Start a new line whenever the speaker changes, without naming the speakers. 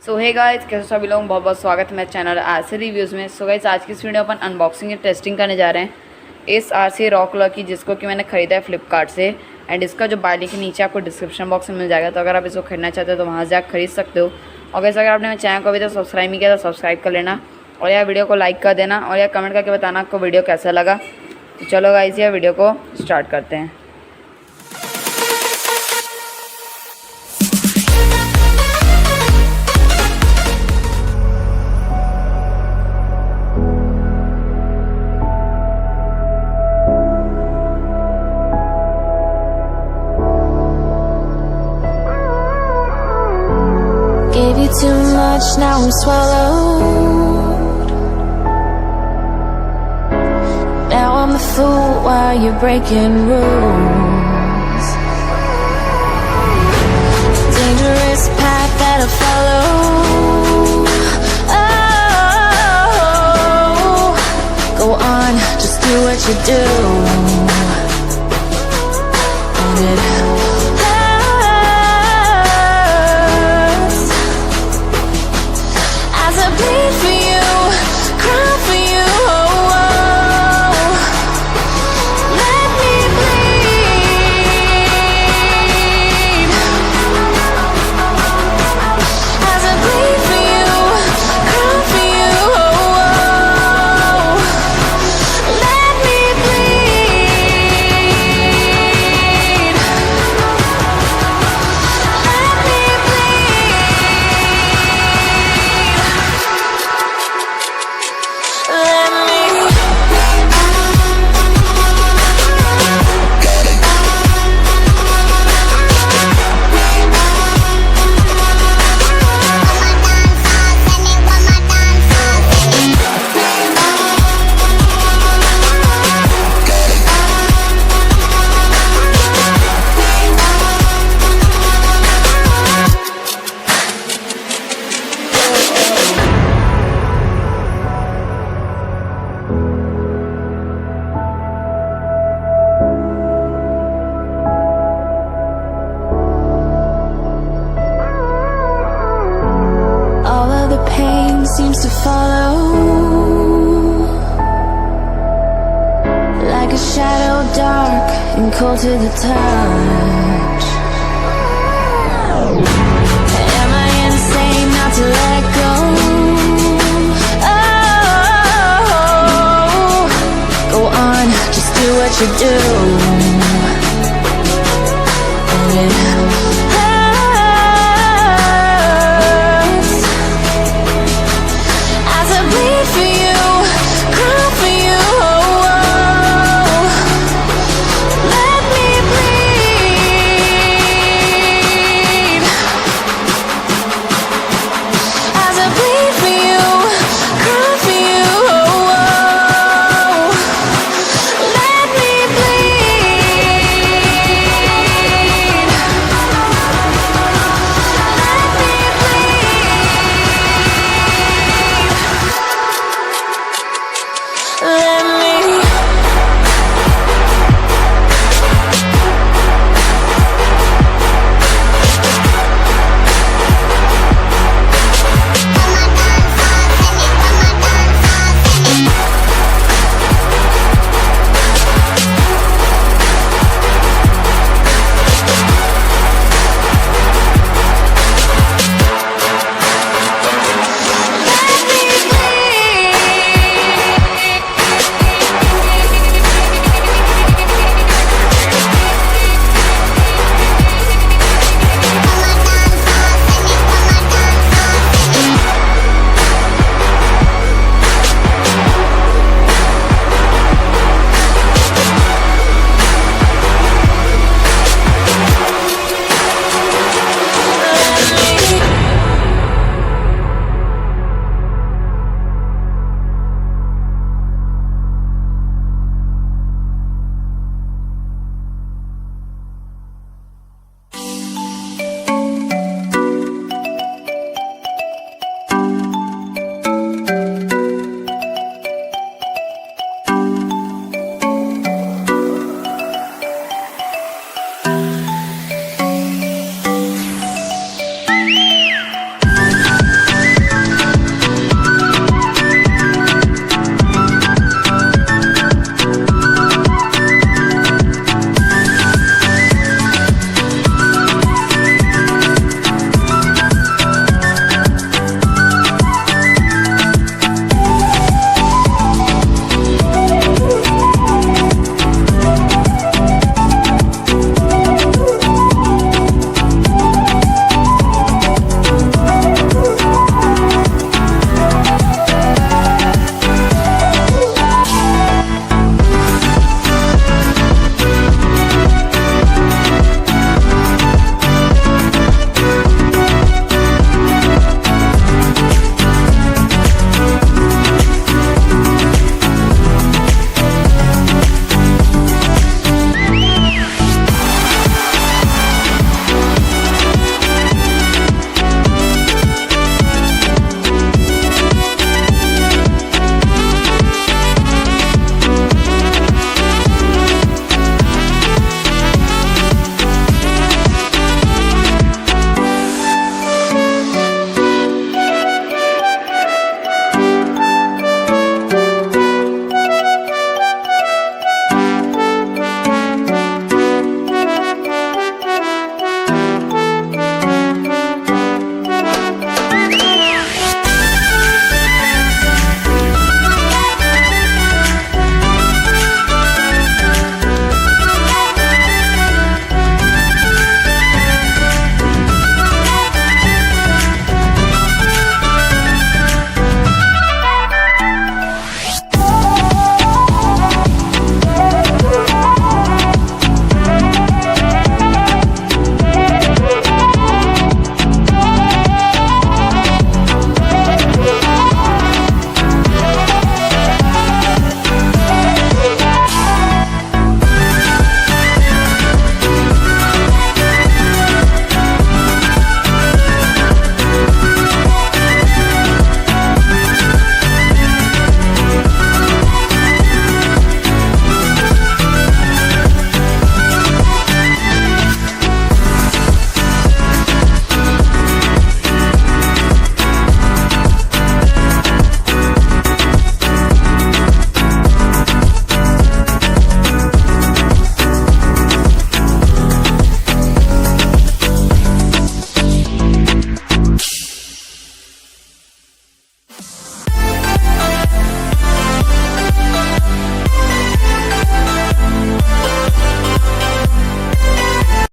सो hey guys, कैसे सभी लोग बहुत बहुत स्वागत है मेरे चैनल आरसी रिव्यूज़ में। सो गाइस, आज की इस video upon unboxing and testing करने जा रहे हैं इस आरसी रॉ कलर की, जिसको कि मैंने ख़रीदा है फ्लिपकार्ट से। एंड इसका जो बाय लिंक के नीचे आपको डिस्क्रिप्शन बॉक्स में मिल जाएगा, तो अगर आप इसको खरीदना चाहते हो तो वहाँ से आप खरीद सकते हो। और वैसे अगर आपने मेरे चैनल को अभी तक सब्सक्राइब नहीं किया तो सब्सक्राइब कर लेना, और यार वीडियो को लाइक कर देना, और यार कमेंट करके बताना आपको वीडियो कैसा लगा। तो चलो गाइस, यार वीडियो को स्टार्ट करते हैं।
Gave you too much, now I'm swallowed. Now I'm the fool while you're breaking rules. Dangerous path that I follow. Oh, go on, just do what you do. And it bleed for you, cry for you, oh, oh. Let me bleed. As I bleed for you, cry for you, oh, oh. Let me bleed. Let me seems to follow like a shadow, dark and cold to the touch. Am I insane not to let go? Oh, go on, just do what you do.